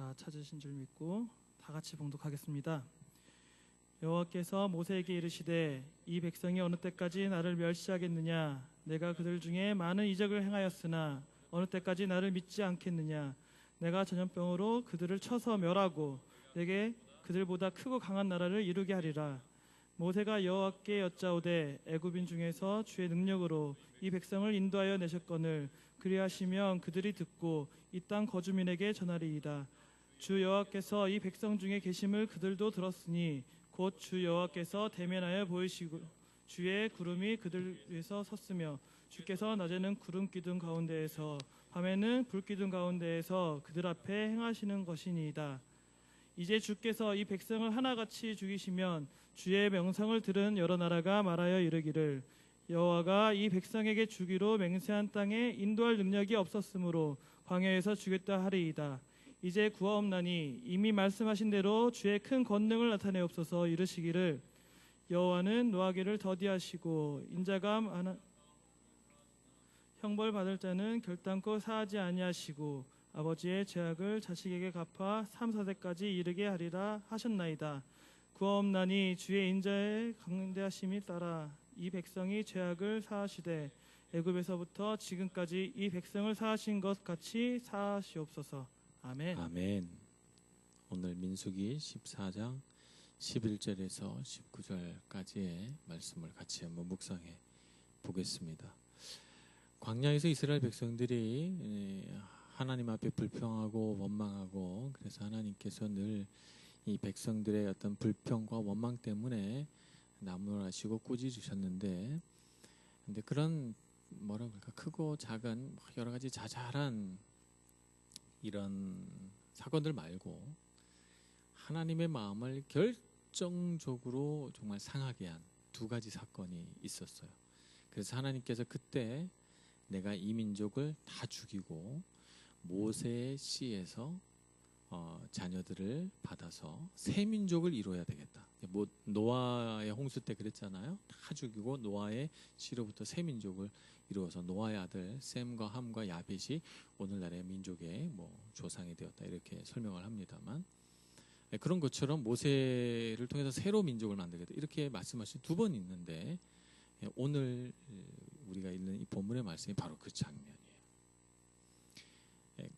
다 찾으신 줄 믿고 다 같이 봉독하겠습니다. 여호와께서 모세에게 이르시되 이 백성이 어느 때까지 나를 멸시하겠느냐? 내가 그들 중에 많은 이적을 행하였으나 어느 때까지 나를 믿지 않겠느냐? 내가 전염병으로 그들을 쳐서 멸하고 내게 그들보다 크고 강한 나라를 이루게 하리라. 모세가 여호와께 여짜오되 애굽인 중에서 주의 능력으로 이 백성을 인도하여 내셨거늘 그리하시면 그들이 듣고 이 땅 거주민에게 전하리이다. 주 여호와께서 이 백성 중에 계심을 그들도 들었으니 곧 주 여호와께서 대면하여 보이시고 주의 구름이 그들 위에서 섰으며 주께서 낮에는 구름 기둥 가운데에서 밤에는 불 기둥 가운데에서 그들 앞에 행하시는 것이니이다. 이제 주께서 이 백성을 하나같이 죽이시면 주의 명성을 들은 여러 나라가 말하여 이르기를 여호와가 이 백성에게 주기로 맹세한 땅에 인도할 능력이 없었으므로 광야에서 죽였다 하리이다. 이제 구하옵나니 이미 말씀하신 대로 주의 큰 권능을 나타내옵소서. 이르시기를 여호와는 노하기를 더디하시고 인자가 형벌 받을 자는 결단코 사하지 아니하시고 아버지의 죄악을 자식에게 갚아 3, 4대까지 이르게 하리라 하셨나이다. 구하옵나니 주의 인자의 강대하심이 따라 이 백성이 죄악을 사하시되 애굽에서부터 지금까지 이 백성을 사하신 것 같이 사하시옵소서. 아멘. 아멘. 오늘 민수기 14장 11절에서 19절까지의 말씀을 같이 한번 묵상해 보겠습니다. 광야에서 이스라엘 백성들이 하나님 앞에 불평하고 원망하고 그래서 하나님께서 늘 이 백성들의 어떤 불평과 원망 때문에 나무라시고 꾸짖으셨는데 근데 그런 뭐라 그럴까 크고 작은 여러 가지 자잘한 이런 사건들 말고 하나님의 마음을 결정적으로 정말 상하게 한 두 가지 사건이 있었어요. 그래서 하나님께서 그때 내가 이 민족을 다 죽이고 모세의 씨에서 자녀들을 받아서 새 민족을 이루어야 되겠다. 뭐 노아의 홍수 때 그랬잖아요. 다 죽이고 노아의 씨로부터 새 민족을 이루어서 노아의 아들 셈과 함과 야벳이 오늘날의 민족의 뭐 조상이 되었다 이렇게 설명을 합니다만 그런 것처럼 모세를 통해서 새로 민족을 만들겠다 이렇게 말씀하신 두 번 있는데 오늘 우리가 읽는 이 본문의 말씀이 바로 그 장면이에요.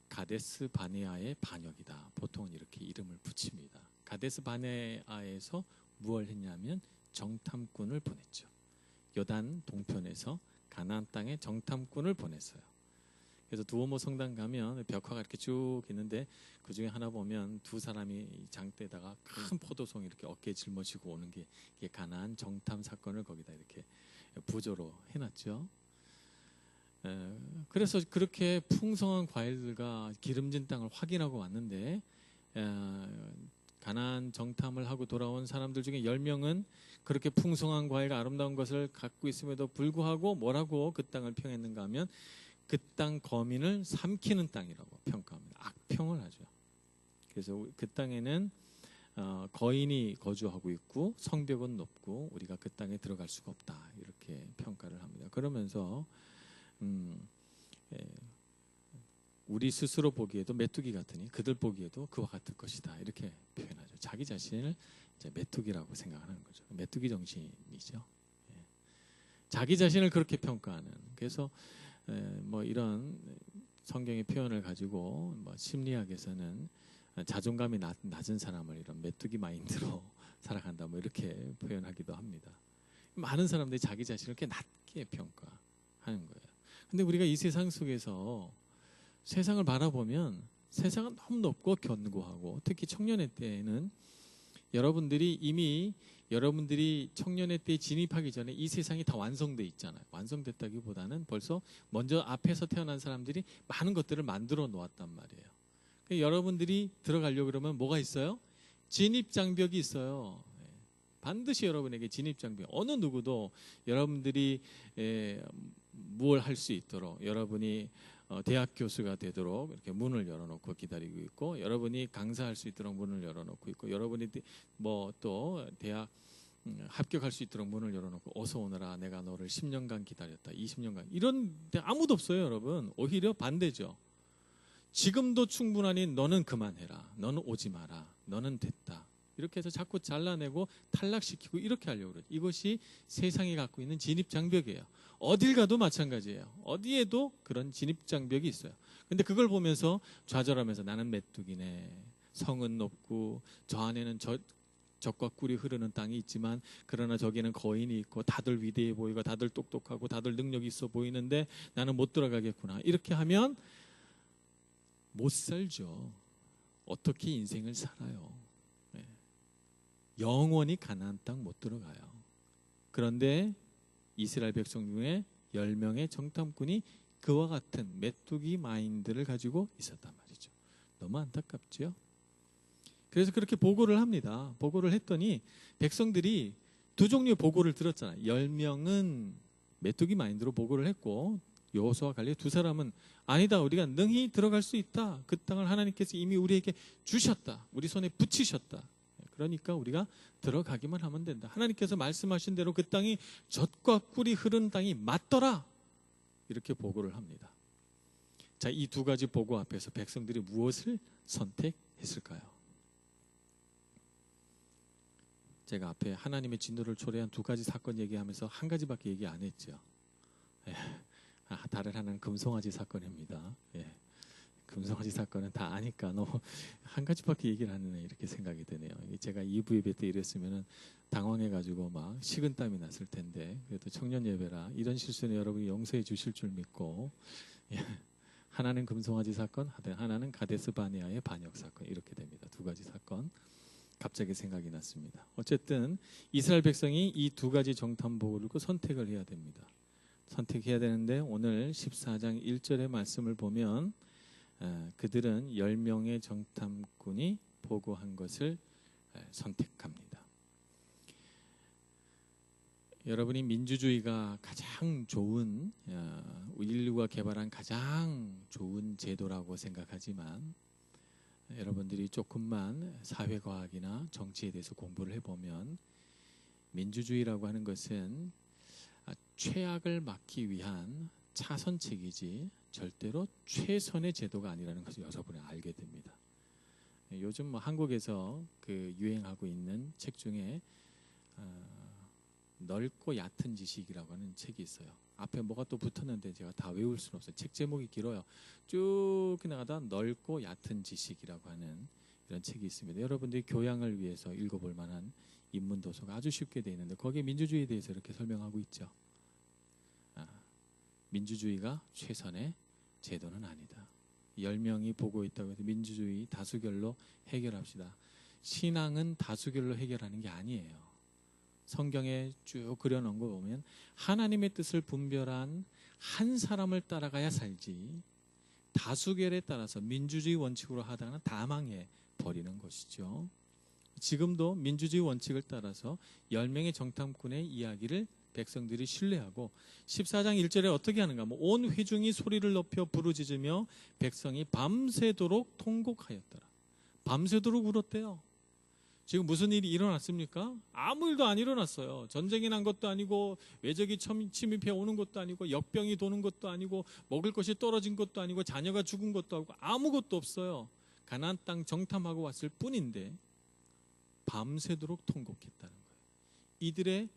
가데스 바네아의 반역이다. 보통은 이렇게 이름을 붙입니다. 가데스 바네아에서 무엇을 했냐면 정탐꾼을 보냈죠. 요단 동편에서 가나안 땅에 정탐꾼을 보냈어요. 그래서 두오모 성당 가면 벽화가 이렇게 쭉 있는데 그 중에 하나 보면 두 사람이 장대에다가 큰 포도송 이렇게 어깨에 짊어지고 오는 게 이게 가나안 정탐 사건을 거기다 이렇게 부조로 해놨죠. 그래서 그렇게 풍성한 과일들과 기름진 땅을 확인하고 왔는데 가나안 정탐을 하고 돌아온 사람들 중에 10명은 그렇게 풍성한 과일과 아름다운 것을 갖고 있음에도 불구하고 뭐라고 그 땅을 평했는가 하면 그 땅 거민을 삼키는 땅이라고 평가합니다. 악평을 하죠. 그래서 그 땅에는 거인이 거주하고 있고 성벽은 높고 우리가 그 땅에 들어갈 수가 없다 이렇게 평가를 합니다. 그러면서 우리 스스로 보기에도 메뚜기 같으니 그들 보기에도 그와 같을 것이다 이렇게 표현하죠. 자기 자신을 이제 메뚜기라고 생각하는 거죠. 메뚜기 정신이죠. 자기 자신을 그렇게 평가하는. 그래서 뭐 이런 성경의 표현을 가지고 뭐 심리학에서는 자존감이 낮은 사람을 이런 메뚜기 마인드로 살아간다 뭐 이렇게 표현하기도 합니다. 많은 사람들이 자기 자신을 이렇게 낮게 평가하는 거예요. 근데 우리가 이 세상 속에서 세상을 바라보면 세상은 너무 높고 견고하고 특히 청년의 때에는 여러분들이 청년의 때에 진입하기 전에 이 세상이 다 완성돼 있잖아요. 완성됐다기보다는 벌써 먼저 앞에서 태어난 사람들이 많은 것들을 만들어 놓았단 말이에요. 그러니까 여러분들이 들어가려고 그러면 뭐가 있어요? 진입장벽이 있어요. 반드시 여러분에게 진입장벽. 어느 누구도 여러분들이 무엇을 할 수 있도록 여러분이 대학 교수가 되도록 이렇게 문을 열어놓고 기다리고 있고 여러분이 강사할 수 있도록 문을 열어놓고 있고 여러분이 뭐 또 대학 합격할 수 있도록 문을 열어놓고 어서 오너라 내가 너를 10년간 기다렸다 20년간 이런 데 아무도 없어요 여러분. 오히려 반대죠. 지금도 충분하니 너는 그만해라. 너는 오지 마라. 너는 됐다. 이렇게 해서 자꾸 잘라내고 탈락시키고 이렇게 하려고 그러죠. 이것이 세상이 갖고 있는 진입장벽이에요. 어딜 가도 마찬가지예요. 어디에도 그런 진입장벽이 있어요. 근데 그걸 보면서 좌절하면서 나는 메뚜기네. 성은 높고 저 안에는 젖과 꿀이 흐르는 땅이 있지만 그러나 저기는 거인이 있고 다들 위대해 보이고 다들 똑똑하고 다들 능력이 있어 보이는데 나는 못 들어가겠구나. 이렇게 하면 못 살죠. 어떻게 인생을 살아요? 영원히 가나안 땅 못 들어가요. 그런데 이스라엘 백성 중에 10명의 정탐꾼이 그와 같은 메뚜기 마인드를 가지고 있었단 말이죠. 너무 안타깝죠? 그래서 그렇게 보고를 합니다. 보고를 했더니 백성들이 두 종류의 보고를 들었잖아요. 10명은 메뚜기 마인드로 보고를 했고 여호수아와 갈렙 두 사람은 아니다. 우리가 능히 들어갈 수 있다. 그 땅을 하나님께서 이미 우리에게 주셨다. 우리 손에 붙이셨다. 그러니까 우리가 들어가기만 하면 된다. 하나님께서 말씀하신 대로 그 땅이 젖과 꿀이 흐르는 땅이 맞더라. 이렇게 보고를 합니다. 자, 이 두 가지 보고 앞에서 백성들이 무엇을 선택했을까요? 제가 앞에 하나님의 진노를 초래한 두 가지 사건 얘기하면서 한 가지밖에 얘기 안 했죠. 다른 하나는 금송아지 사건입니다. 금송아지 사건은 다 아니까 너무 한 가지밖에 얘기를 안 하네 이렇게 생각이 되네요. 제가 2부 예배 때 이랬으면 당황해가지고 막 식은땀이 났을 텐데 그래도 청년 예배라 이런 실수는 여러분이 용서해 주실 줄 믿고 하나는 금송아지 사건, 하나는 가데스 바네아의 반역 사건 이렇게 됩니다. 두 가지 사건 갑자기 생각이 났습니다. 어쨌든 이스라엘 백성이 이 두 가지 정탐복을 듣고 선택을 해야 됩니다. 선택해야 되는데 오늘 14장 1절의 말씀을 보면 그들은 10명의 정탐꾼이 보고한 것을 선택합니다. 여러분이 민주주의가 가장 좋은 인류가 개발한 가장 좋은 제도라고 생각하지만 여러분들이 조금만 사회과학이나 정치에 대해서 공부를 해보면 민주주의라고 하는 것은 최악을 막기 위한 차선책이지 절대로 최선의 제도가 아니라는 것을 여러분이 알게 됩니다. 요즘 한국에서 그 유행하고 있는 책 중에 넓고 얕은 지식이라고 하는 책이 있어요. 앞에 뭐가 또 붙었는데 제가 다 외울 수는 없어요. 책 제목이 길어요. 쭉 나가다 넓고 얕은 지식이라고 하는 이런 책이 있습니다. 여러분들이 교양을 위해서 읽어볼 만한 인문 도서가 아주 쉽게 되어 있는데 거기에 민주주의에 대해서 이렇게 설명하고 있죠. 민주주의가 최선의 제도는 아니다. 10명이 보고 있다고 해서 민주주의 다수결로 해결합시다. 신앙은 다수결로 해결하는 게 아니에요. 성경에 쭉 그려놓은 거 보면 하나님의 뜻을 분별한 한 사람을 따라가야 살지 다수결에 따라서 민주주의 원칙으로 하다가는 다 망해 버리는 것이죠. 지금도 민주주의 원칙을 따라서 10명의 정탐꾼의 이야기를 백성들이 신뢰하고 14장 1절에 어떻게 하는가? 온 회중이 소리를 높여 부르짖으며 백성이 밤새도록 통곡하였더라. 밤새도록 울었대요. 지금 무슨 일이 일어났습니까? 아무 일도 안 일어났어요. 전쟁이 난 것도 아니고 외적이 침입해 오는 것도 아니고 역병이 도는 것도 아니고 먹을 것이 떨어진 것도 아니고 자녀가 죽은 것도 아니고 아무것도 없어요. 가나안 땅 정탐하고 왔을 뿐인데 밤새도록 통곡했다는 거예요. 이들의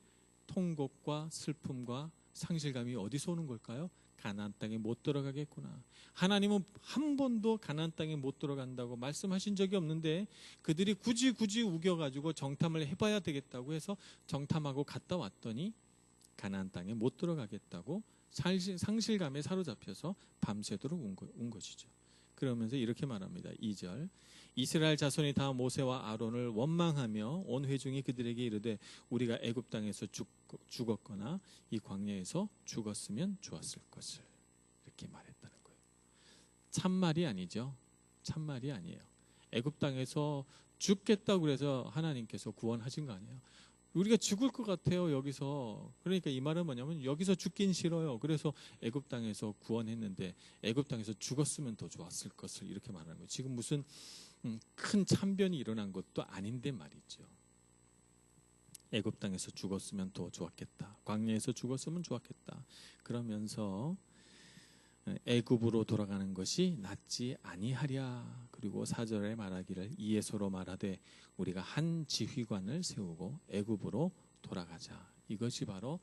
통곡과 슬픔과 상실감이 어디서 오는 걸까요? 가나안 땅에 못 들어가겠구나. 하나님은 한 번도 가나안 땅에 못 들어간다고 말씀하신 적이 없는데 그들이 굳이 우겨가지고 정탐을 해봐야 되겠다고 해서 정탐하고 갔다 왔더니 가나안 땅에 못 들어가겠다고 상실감에 사로잡혀서 밤새도록 운 것이죠. 그러면서 이렇게 말합니다. 2절 이스라엘 자손이 다 모세와 아론을 원망하며 온 회중이 그들에게 이르되 우리가 애굽 땅에서 죽었거나 이 광야에서 죽었으면 좋았을 것을 이렇게 말했다는 거예요. 참말이 아니죠. 참말이 아니에요. 애굽 땅에서 죽겠다고 그래서 하나님께서 구원하신 거 아니에요. 우리가 죽을 것 같아요 여기서. 그러니까 이 말은 뭐냐면 여기서 죽긴 싫어요. 그래서 애굽 땅에서 구원했는데 애굽 땅에서 죽었으면 더 좋았을 것을 이렇게 말하는 거예요. 지금 무슨 큰 참변이 일어난 것도 아닌데 말이죠. 애굽 땅에서 죽었으면 더 좋았겠다. 광야에서 죽었으면 좋았겠다. 그러면서 애굽으로 돌아가는 것이 낫지 아니하랴. 그리고 4절에 말하기를 이에서로 말하되 우리가 한 지휘관을 세우고 애굽으로 돌아가자. 이것이 바로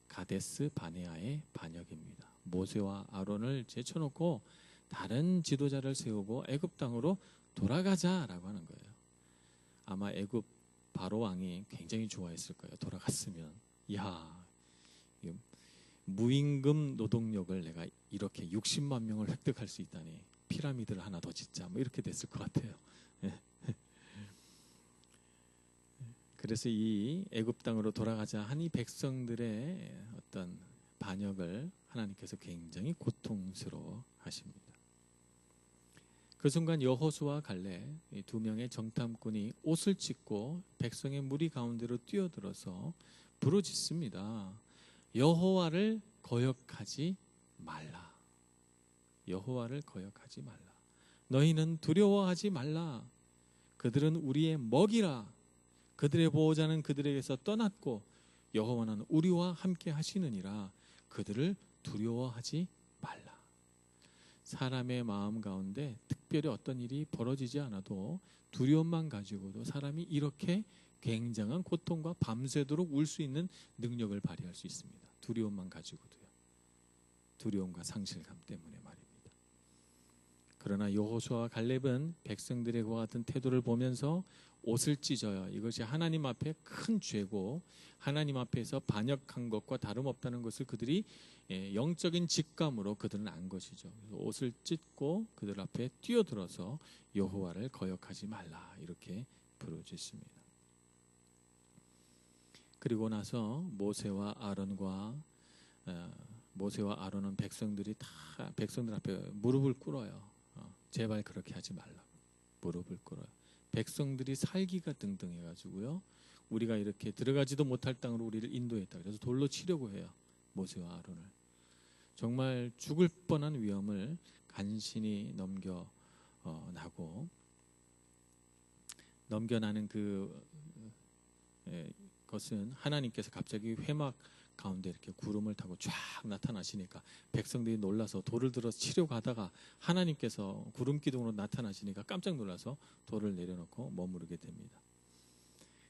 가데스 바네아의 반역입니다. 모세와 아론을 제쳐놓고 다른 지도자를 세우고 애굽 땅으로 돌아가자라고 하는 거예요. 아마 애굽 바로 왕이 굉장히 좋아했을 거예요. 돌아갔으면 야, 무임금 노동력을 내가 이렇게 60만 명을 획득할 수 있다니 피라미드를 하나 더 짓자 뭐 이렇게 됐을 것 같아요. 그래서 이 애굽 땅으로 돌아가자 하니 백성들의 어떤 반역을 하나님께서 굉장히 고통스러워 하십니다. 그 순간 여호수아 갈렙 이 두 명의 정탐꾼이 옷을 찢고 백성의 무리 가운데로 뛰어들어서 부르짖습니다. 여호와를 거역하지 말라. 여호와를 거역하지 말라. 너희는 두려워하지 말라. 그들은 우리의 먹이라. 그들의 보호자는 그들에게서 떠났고 여호와는 우리와 함께 하시느니라. 그들을 두려워하지 말라. 사람의 마음 가운데 특별히 어떤 일이 벌어지지 않아도 두려움만 가지고도 사람이 이렇게 굉장한 고통과 밤새도록 울 수 있는 능력을 발휘할 수 있습니다. 두려움만 가지고도요. 두려움과 상실감 때문에 말입니다. 그러나 여호수아와 갈렙은 백성들의 그와 같은 태도를 보면서 옷을 찢어요. 이것이 하나님 앞에 큰 죄고 하나님 앞에서 반역한 것과 다름없다는 것을 그들이 영적인 직감으로 그들은 안 것이죠. 옷을 찢고 그들 앞에 뛰어들어서 여호와를 거역하지 말라 이렇게 부르짖습니다. 그리고 나서 모세와 아론은 백성들 앞에 무릎을 꿇어요. 제발 그렇게 하지 말라고 무릎을 꿇어요. 백성들이 살기가 등등해가지고요. 우리가 이렇게 들어가지도 못할 땅으로 우리를 인도했다. 그래서 돌로 치려고 해요. 모세와 아론을. 정말 죽을 뻔한 위험을 간신히 넘겨나는 것은 하나님께서 갑자기 회막 가운데 이렇게 구름을 타고 쫙 나타나시니까 백성들이 놀라서 돌을 들어서 치려고 하다가 하나님께서 구름 기둥으로 나타나시니까 깜짝 놀라서 돌을 내려놓고 머무르게 됩니다.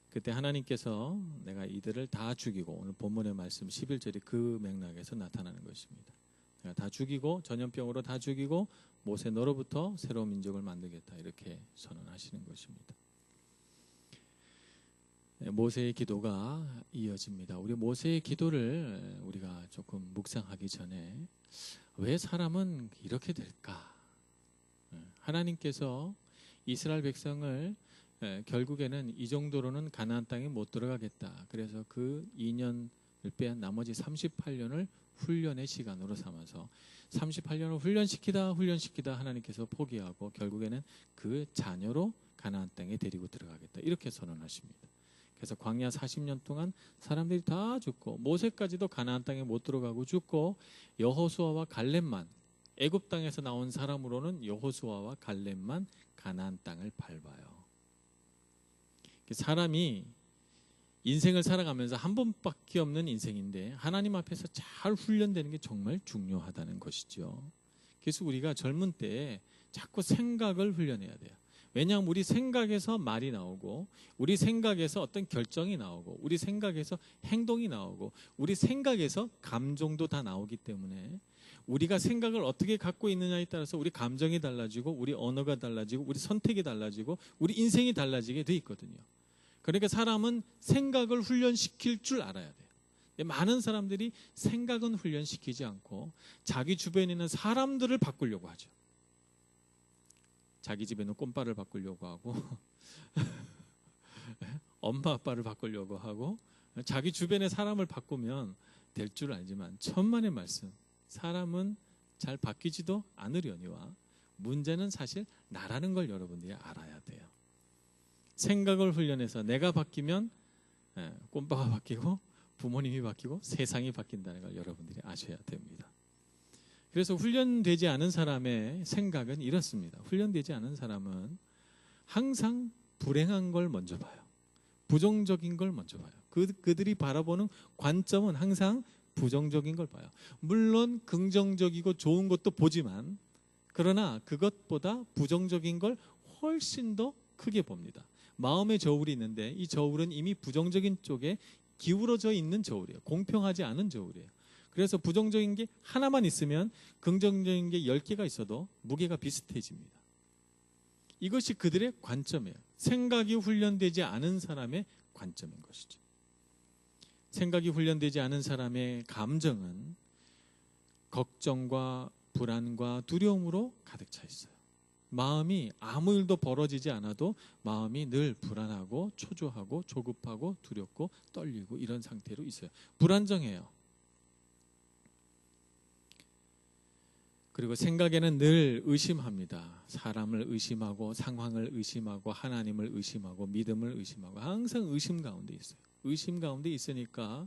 그때 하나님께서 내가 이들을 다 죽이고 오늘 본문의 말씀 11절이 그 맥락에서 나타나는 것입니다. 내가 다 죽이고 전염병으로 다 죽이고 모세 너로부터 새로운 민족을 만들겠다 이렇게 선언하시는 것입니다. 모세의 기도가 이어집니다. 우리 모세의 기도를 우리가 조금 묵상하기 전에 왜 사람은 이렇게 될까? 하나님께서 이스라엘 백성을 결국에는 이 정도로는 가나안 땅에 못 들어가겠다. 그래서 그 2년을 빼앗 나머지 38년을 훈련의 시간으로 삼아서 38년을 훈련시키다 하나님께서 포기하고 결국에는 그 자녀로 가나안 땅에 데리고 들어가겠다. 이렇게 선언하십니다. 그래서 광야 40년 동안 사람들이 다 죽고 모세까지도 가나안 땅에 못 들어가고 죽고 여호수아와 갈렙만 애굽 땅에서 나온 사람으로는 여호수아와 갈렙만 가나안 땅을 밟아요. 사람이 인생을 살아가면서 한 번밖에 없는 인생인데 하나님 앞에서 잘 훈련되는 게 정말 중요하다는 것이죠. 그래서 우리가 젊은 때에 자꾸 생각을 훈련해야 돼요. 왜냐하면 우리 생각에서 말이 나오고 우리 생각에서 어떤 결정이 나오고 우리 생각에서 행동이 나오고 우리 생각에서 감정도 다 나오기 때문에 우리가 생각을 어떻게 갖고 있느냐에 따라서 우리 감정이 달라지고 우리 언어가 달라지고 우리 선택이 달라지고 우리 인생이 달라지게 돼 있거든요. 그러니까 사람은 생각을 훈련시킬 줄 알아야 돼요. 많은 사람들이 생각은 훈련시키지 않고 자기 주변에 있는 사람들을 바꾸려고 하죠. 자기 집에는 꼼빠를 바꾸려고 하고 엄마 아빠를 바꾸려고 하고 자기 주변의 사람을 바꾸면 될 줄 알지만 천만의 말씀 사람은 잘 바뀌지도 않으려니와 문제는 사실 나라는 걸 여러분들이 알아야 돼요. 생각을 훈련해서 내가 바뀌면 꼼빠가 바뀌고 부모님이 바뀌고 세상이 바뀐다는 걸 여러분들이 아셔야 됩니다. 그래서 훈련되지 않은 사람의 생각은 이렇습니다. 훈련되지 않은 사람은 항상 불행한 걸 먼저 봐요. 부정적인 걸 먼저 봐요. 그들이 바라보는 관점은 항상 부정적인 걸 봐요. 물론 긍정적이고 좋은 것도 보지만 그러나 그것보다 부정적인 걸 훨씬 더 크게 봅니다. 마음의 저울이 있는데 이 저울은 이미 부정적인 쪽에 기울어져 있는 저울이에요. 공평하지 않은 저울이에요. 그래서 부정적인 게 하나만 있으면 긍정적인 게 10개가 있어도 무게가 비슷해집니다. 이것이 그들의 관점이에요. 생각이 훈련되지 않은 사람의 관점인 것이죠. 생각이 훈련되지 않은 사람의 감정은 걱정과 불안과 두려움으로 가득 차 있어요. 마음이 아무 일도 벌어지지 않아도 마음이 늘 불안하고 초조하고 조급하고 두렵고 떨리고 이런 상태로 있어요. 불안정해요. 그리고 생각에는 늘 의심합니다. 사람을 의심하고 상황을 의심하고 하나님을 의심하고 믿음을 의심하고 항상 의심 가운데 있어요. 의심 가운데 있으니까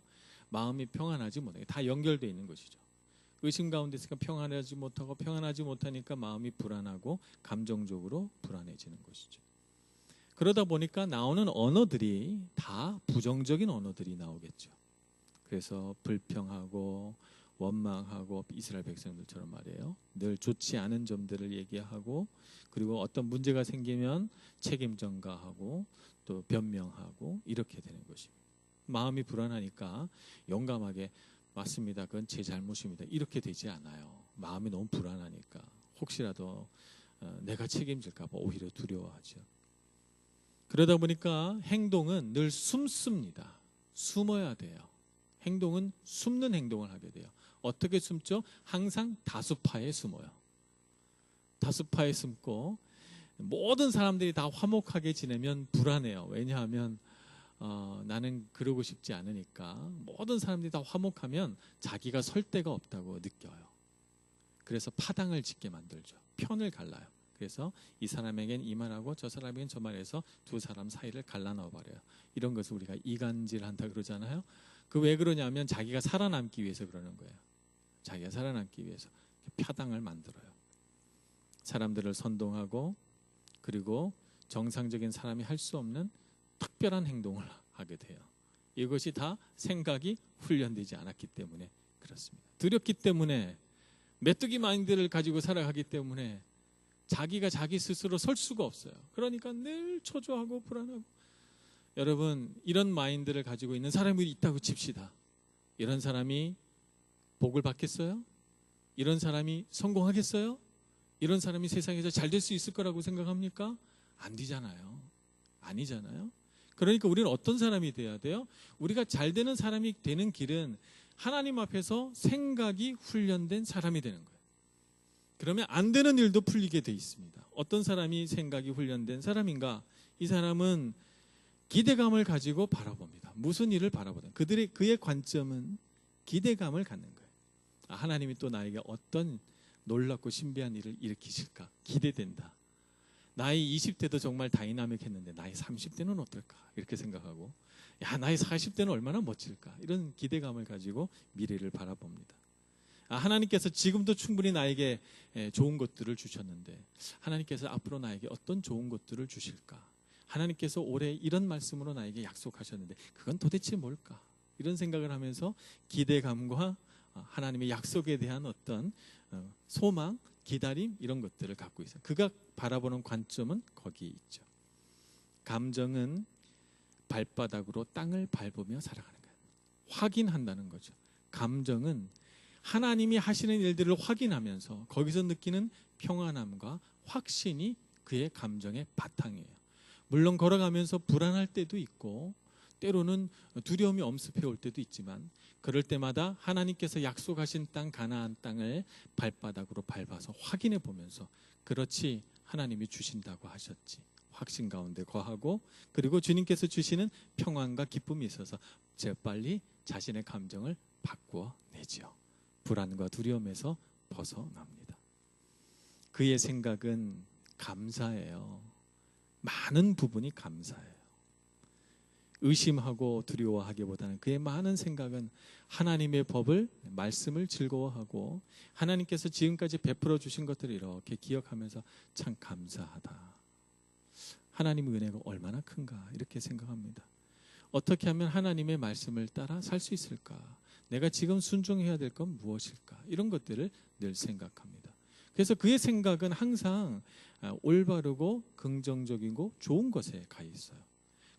마음이 평안하지 못해요. 다 연결되어 있는 것이죠. 의심 가운데 있으니까 평안하지 못하고 평안하지 못하니까 마음이 불안하고 감정적으로 불안해지는 것이죠. 그러다 보니까 나오는 언어들이 다 부정적인 언어들이 나오겠죠. 그래서 불평하고 원망하고 이스라엘 백성들처럼 말이에요. 늘 좋지 않은 점들을 얘기하고 그리고 어떤 문제가 생기면 책임 전가하고 또 변명하고 이렇게 되는 것입니다. 마음이 불안하니까 용감하게 맞습니다. 그건 제 잘못입니다. 이렇게 되지 않아요. 마음이 너무 불안하니까 혹시라도 내가 책임질까 봐 오히려 두려워하죠. 그러다 보니까 행동은 늘 숨습니다. 숨어야 돼요. 행동은 숨는 행동을 하게 돼요. 어떻게 숨죠? 항상 다수파에 숨어요. 다수파에 숨고 모든 사람들이 다 화목하게 지내면 불안해요. 왜냐하면 나는 그러고 싶지 않으니까 모든 사람들이 다 화목하면 자기가 설 데가 없다고 느껴요. 그래서 파당을 짓게 만들죠. 편을 갈라요. 그래서 이 사람에겐 이 말하고 저 사람에겐 저 말해서 두 사람 사이를 갈라넣어 버려요. 이런 것을 우리가 이간질한다 그러잖아요. 그 왜 그러냐면 자기가 살아남기 위해서 그러는 거예요. 자기가 살아남기 위해서 파당을 만들어요. 사람들을 선동하고 그리고 정상적인 사람이 할 수 없는 특별한 행동을 하게 돼요. 이것이 다 생각이 훈련되지 않았기 때문에 그렇습니다. 두렵기 때문에 메뚜기 마인드를 가지고 살아가기 때문에 자기가 자기 스스로 설 수가 없어요. 그러니까 늘 초조하고 불안하고. 여러분 이런 마인드를 가지고 있는 사람이 있다고 칩시다. 이런 사람이 복을 받겠어요? 이런 사람이 성공하겠어요? 이런 사람이 세상에서 잘 될 수 있을 거라고 생각합니까? 안 되잖아요. 아니잖아요. 그러니까 우리는 어떤 사람이 돼야 돼요? 우리가 잘 되는 사람이 되는 길은 하나님 앞에서 생각이 훈련된 사람이 되는 거예요. 그러면 안 되는 일도 풀리게 돼 있습니다. 어떤 사람이 생각이 훈련된 사람인가? 이 사람은 기대감을 가지고 바라봅니다. 무슨 일을 바라보든 그의 관점은 기대감을 갖는 거예요. 하나님이 또 나에게 어떤 놀랍고 신비한 일을 일으키실까 기대된다. 나이 20대도 정말 다이나믹했는데 나이 30대는 어떨까 이렇게 생각하고 나이 40대는 얼마나 멋질까 이런 기대감을 가지고 미래를 바라봅니다. 하나님께서 지금도 충분히 나에게 좋은 것들을 주셨는데 하나님께서 앞으로 나에게 어떤 좋은 것들을 주실까? 하나님께서 올해 이런 말씀으로 나에게 약속하셨는데 그건 도대체 뭘까? 이런 생각을 하면서 기대감과 하나님의 약속에 대한 어떤 소망, 기다림 이런 것들을 갖고 있어요. 그가 바라보는 관점은 거기에 있죠. 감정은 발바닥으로 땅을 밟으며 살아가는 거예요. 확인한다는 거죠. 감정은 하나님이 하시는 일들을 확인하면서 거기서 느끼는 평안함과 확신이 그의 감정의 바탕이에요. 물론 걸어가면서 불안할 때도 있고 때로는 두려움이 엄습해 올 때도 있지만 그럴 때마다 하나님께서 약속하신 땅 가나안 땅을 발바닥으로 밟아서 확인해 보면서 그렇지 하나님이 주신다고 하셨지 확신 가운데 거하고 그리고 주님께서 주시는 평안과 기쁨이 있어서 재빨리 자신의 감정을 바꾸어 내지요. 불안과 두려움에서 벗어납니다. 그의 생각은 감사예요. 많은 부분이 감사해요. 의심하고 두려워하기보다는 그의 많은 생각은 하나님의 법을 말씀을 즐거워하고 하나님께서 지금까지 베풀어 주신 것들을 이렇게 기억하면서 참 감사하다. 하나님의 은혜가 얼마나 큰가 이렇게 생각합니다. 어떻게 하면 하나님의 말씀을 따라 살 수 있을까? 내가 지금 순종해야 될 건 무엇일까? 이런 것들을 늘 생각합니다. 그래서 그의 생각은 항상 올바르고 긍정적이고 좋은 것에 가 있어요.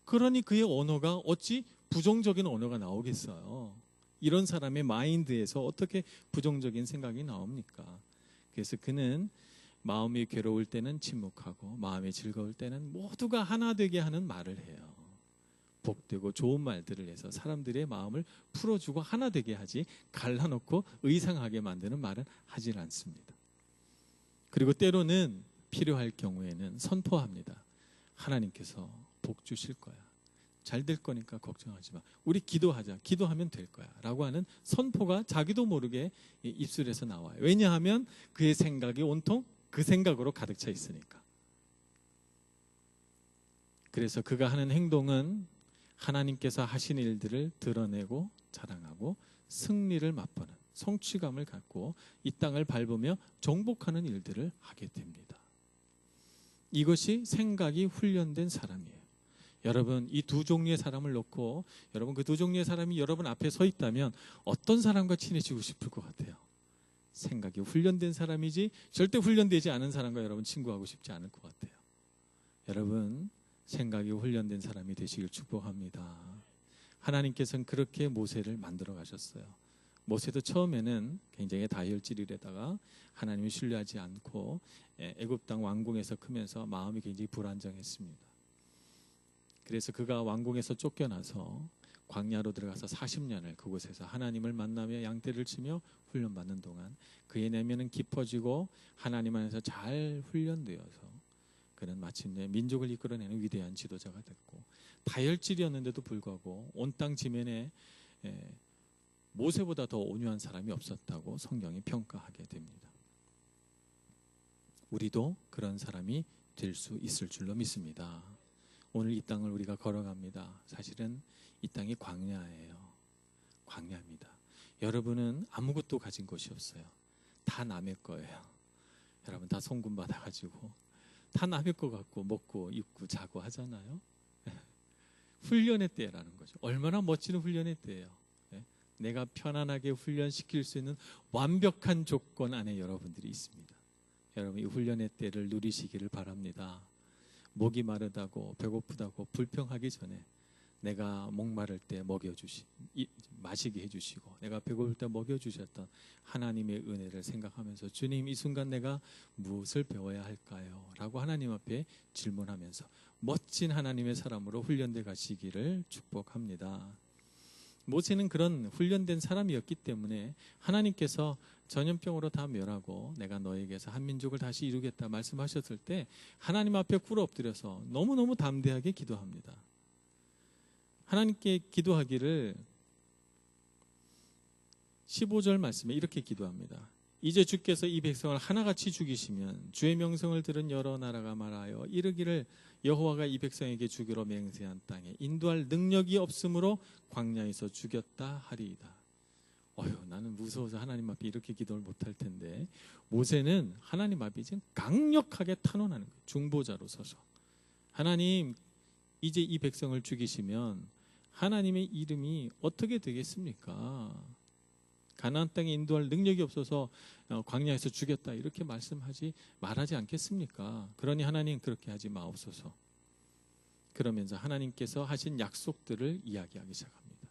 그러니 그의 언어가 어찌 부정적인 언어가 나오겠어요? 이런 사람의 마인드에서 어떻게 부정적인 생각이 나옵니까? 그래서 그는 마음이 괴로울 때는 침묵하고 마음이 즐거울 때는 모두가 하나 되게 하는 말을 해요. 복되고 좋은 말들을 해서 사람들의 마음을 풀어주고 하나 되게 하지, 갈라놓고 의상하게 만드는 말은 하질 않습니다. 그리고 때로는 필요할 경우에는 선포합니다. 하나님께서 복 주실 거야. 잘 될 거니까 걱정하지 마. 우리 기도하자. 기도하면 될 거야. 라고 하는 선포가 자기도 모르게 입술에서 나와요. 왜냐하면 그의 생각이 온통 그 생각으로 가득 차 있으니까. 그래서 그가 하는 행동은 하나님께서 하신 일들을 드러내고 자랑하고 승리를 맛보는 성취감을 갖고 이 땅을 밟으며 정복하는 일들을 하게 됩니다. 이것이 생각이 훈련된 사람이에요. 여러분, 이 두 종류의 사람을 놓고 여러분 그 두 종류의 사람이 여러분 앞에 서 있다면 어떤 사람과 친해지고 싶을 것 같아요? 생각이 훈련된 사람이지 절대 훈련되지 않은 사람과 여러분 친구하고 싶지 않을 것 같아요. 여러분, 생각이 훈련된 사람이 되시길 축복합니다. 하나님께서는 그렇게 모세를 만들어 가셨어요. 모세도 처음에는 굉장히 다혈질이라다가 하나님을 신뢰하지 않고 애굽 땅 왕궁에서 크면서 마음이 굉장히 불안정했습니다. 그래서 그가 왕궁에서 쫓겨나서 광야로 들어가서 40년을 그곳에서 하나님을 만나며 양떼를 치며 훈련받는 동안 그의 내면은 깊어지고 하나님 안에서 잘 훈련되어서 그는 마침내 민족을 이끌어내는 위대한 지도자가 됐고, 다혈질이었는데도 불구하고 온 땅 지면에 모세보다 더 온유한 사람이 없었다고 성경이 평가하게 됩니다. 우리도 그런 사람이 될 수 있을 줄로 믿습니다. 오늘 이 땅을 우리가 걸어갑니다. 사실은 이 땅이 광야예요. 광야입니다. 여러분은 아무것도 가진 것이 없어요. 다 남의 거예요. 여러분 다 송금 받아가지고 다 남의 거 갖고 먹고 입고 자고 하잖아요. 훈련의 때라는 거죠. 얼마나 멋진 훈련의 때예요. 내가 편안하게 훈련시킬 수 있는 완벽한 조건 안에 여러분들이 있습니다. 여러분 이 훈련의 때를 누리시기를 바랍니다. 목이 마르다고 배고프다고 불평하기 전에 내가 목마를 때 마시게 해주시고 내가 배고플 때 먹여주셨던 하나님의 은혜를 생각하면서 주님 이 순간 내가 무엇을 배워야 할까요? 라고 하나님 앞에 질문하면서 멋진 하나님의 사람으로 훈련돼 가시기를 축복합니다. 모세는 그런 훈련된 사람이었기 때문에 하나님께서 전염병으로 다 멸하고 내가 너에게서 한 민족을 다시 이루겠다 말씀하셨을 때 하나님 앞에 꿇어 엎드려서 너무너무 담대하게 기도합니다. 하나님께 기도하기를 15절 말씀에 이렇게 기도합니다. 이제 주께서 이 백성을 하나같이 죽이시면 주의 명성을 들은 여러 나라가 말하여 이르기를 여호와가 이 백성에게 주기로 맹세한 땅에 인도할 능력이 없으므로 광야에서 죽였다 하리이다. 나는 무서워서 하나님 앞에 이렇게 기도를 못할 텐데 모세는 하나님 앞에 지금 강력하게 탄원하는 거예요. 중보자로 서서 하나님 이제 이 백성을 죽이시면 하나님의 이름이 어떻게 되겠습니까? 가나안 땅에 인도할 능력이 없어서 광야에서 죽였다 이렇게 말하지 않겠습니까? 그러니 하나님 그렇게 하지 마옵소서. 그러면서 하나님께서 하신 약속들을 이야기하기 시작합니다.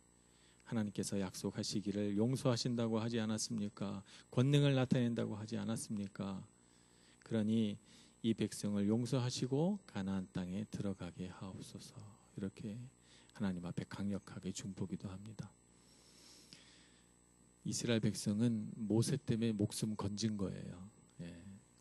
하나님께서 약속하시기를 용서하신다고 하지 않았습니까? 권능을 나타낸다고 하지 않았습니까? 그러니 이 백성을 용서하시고 가나안 땅에 들어가게 하옵소서. 이렇게 하나님 앞에 강력하게 중보기도 합니다. 이스라엘 백성은 모세 때문에 목숨 건진 거예요.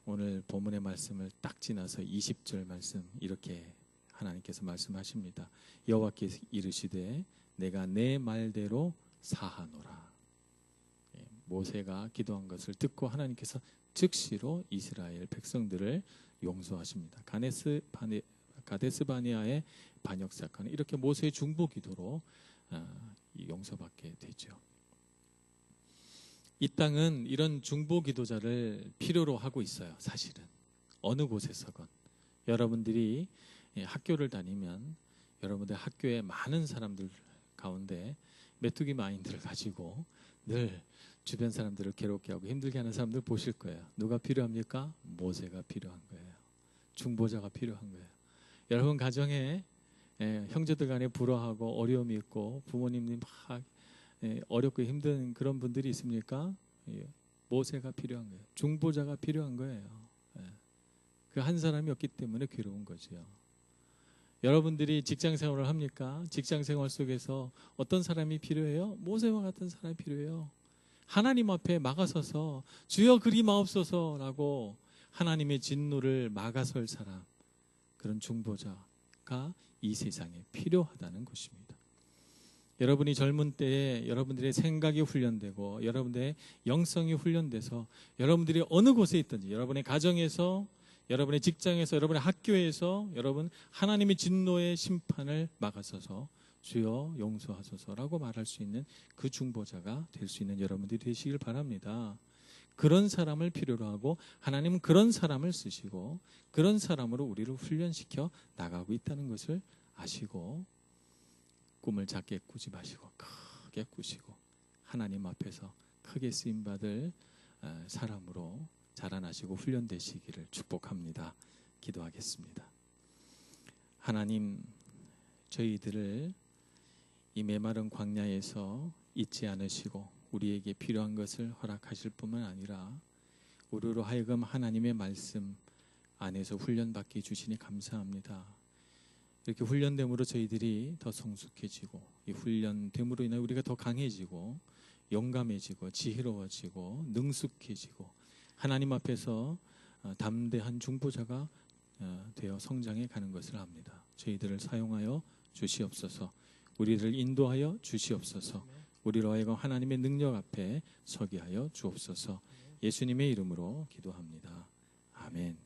오늘 본문의 말씀을 딱 지나서 20절 말씀 이렇게 하나님께서 말씀하십니다. 여호와께서 이르시되 내가 내 말대로 사하노라. 모세가 기도한 것을 듣고 하나님께서 즉시로 이스라엘 백성들을 용서하십니다. 가데스 바네아의 반역 사건은 이렇게 모세의 중보 기도로 용서받게 되죠. 이 땅은 이런 중보 기도자를 필요로 하고 있어요. 사실은 어느 곳에서건 여러분들이 학교를 다니면 여러분들 학교에 많은 사람들 가운데 메뚜기 마인드를 가지고 늘 주변 사람들을 괴롭게 하고 힘들게 하는 사람들 보실 거예요. 누가 필요합니까? 모세가 필요한 거예요. 중보자가 필요한 거예요. 여러분 가정에 형제들 간에 불화하고 어려움이 있고 부모님이 막 어렵고 힘든 그런 분들이 있습니까? 모세가 필요한 거예요. 중보자가 필요한 거예요. 그 한 사람이 없기 때문에 괴로운 거죠. 여러분들이 직장 생활을 합니까? 직장 생활 속에서 어떤 사람이 필요해요? 모세와 같은 사람이 필요해요. 하나님 앞에 막아서서 주여 그리 마옵소서라고 하나님의 진노를 막아설 사람, 그런 중보자가 이 세상에 필요하다는 것입니다. 여러분이 젊은 때에 여러분들의 생각이 훈련되고 여러분들의 영성이 훈련돼서 여러분들이 어느 곳에 있든지 여러분의 가정에서 여러분의 직장에서 여러분의 학교에서 여러분 하나님의 진노의 심판을 막아서서 주여 용서하소서라고 말할 수 있는 그 중보자가 될 수 있는 여러분들이 되시길 바랍니다. 그런 사람을 필요로 하고 하나님은 그런 사람을 쓰시고 그런 사람으로 우리를 훈련시켜 나가고 있다는 것을 아시고 꿈을 작게 꾸지 마시고 크게 꾸시고 하나님 앞에서 크게 쓰임받을 사람으로 자라나시고 훈련되시기를 축복합니다. 기도하겠습니다. 하나님, 저희들을 이 메마른 광야에서 잊지 않으시고 우리에게 필요한 것을 허락하실 뿐만 아니라 우리로 하여금 하나님의 말씀 안에서 훈련받게 주시니 감사합니다. 이렇게 훈련됨으로 저희들이 더 성숙해지고 이 훈련됨으로 인해 우리가 더 강해지고 용감해지고 지혜로워지고 능숙해지고 하나님 앞에서 담대한 중보자가 되어 성장해 가는 것을 압니다. 저희들을 사용하여 주시옵소서. 우리를 인도하여 주시옵소서. 우리로 하여금 하나님의 능력 앞에 서게 하여 주옵소서. 예수님의 이름으로 기도합니다. 아멘.